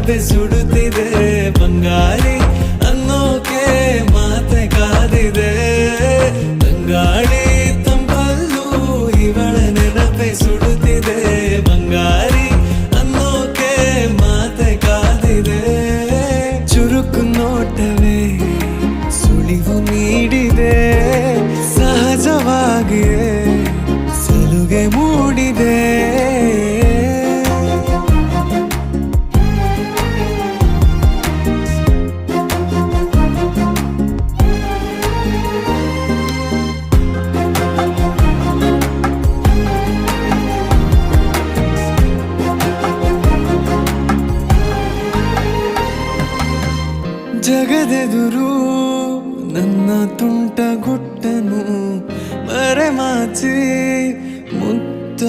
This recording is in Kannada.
ನೆನಪೆ ಸುಡುತ್ತಿದೆ ಬಂಗಾರಿ ಅನ್ನೋಕೆ ಮಾತೆ ಕಾದಿದೆ ತಂಗಾಳಿ ತಂಪಲ್ಲೂ ಇವಳ ನೆನಪೆ ಸುಡುತ್ತಿದೆ ಬಂಗಾರಿ ಅನ್ನೋಕೆ ಮಾತೆ ಕಾದಿದೆ ಚುರುಕು ನೋಟವೇ ಸುಳಿವು ನೀಡಿದೆ ಸಹಜವಾಗಿಯೇ ಸಲುಗೆ ಮೂಡಿದೆ ಜಗದೆದುರು ನನ್ನ ತುಂಟ ಗುಟ್ಟನು ಮರೆಮಾಚಿ ಮುತ್ತ